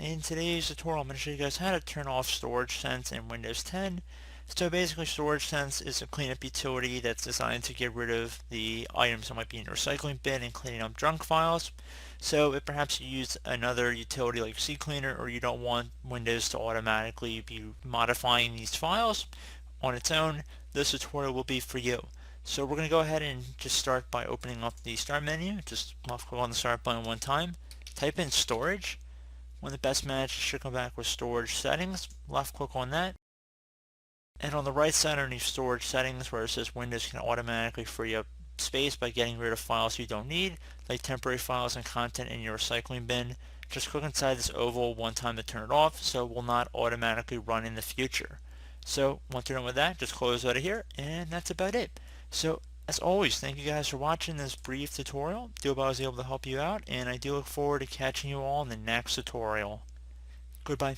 In today's tutorial, I'm going to show you guys how to turn off Storage Sense in Windows 10. So basically, Storage Sense is a cleanup utility that's designed to get rid of the items that might be in your recycling bin and cleaning up junk files. So if perhaps you use another utility like CCleaner, or you don't want Windows to automatically be modifying these files on its own, this tutorial will be for you. So we're going to go ahead and just start by opening up the Start menu. Just left click on the Start button one time. Type in Storage. One of the best matches should come back with Storage Settings. Left click on that. And on the right side underneath Storage Settings, where it says Windows can automatically free up space by getting rid of files you don't need, like temporary files and content in your recycling bin, just click inside this oval one time to turn it off, so it will not automatically run in the future. So once you're done with that, just close out of here, and that's about it. So as always, thank you guys for watching this brief tutorial. I hope I was able to help you out, and I do look forward to catching you all in the next tutorial. Goodbye.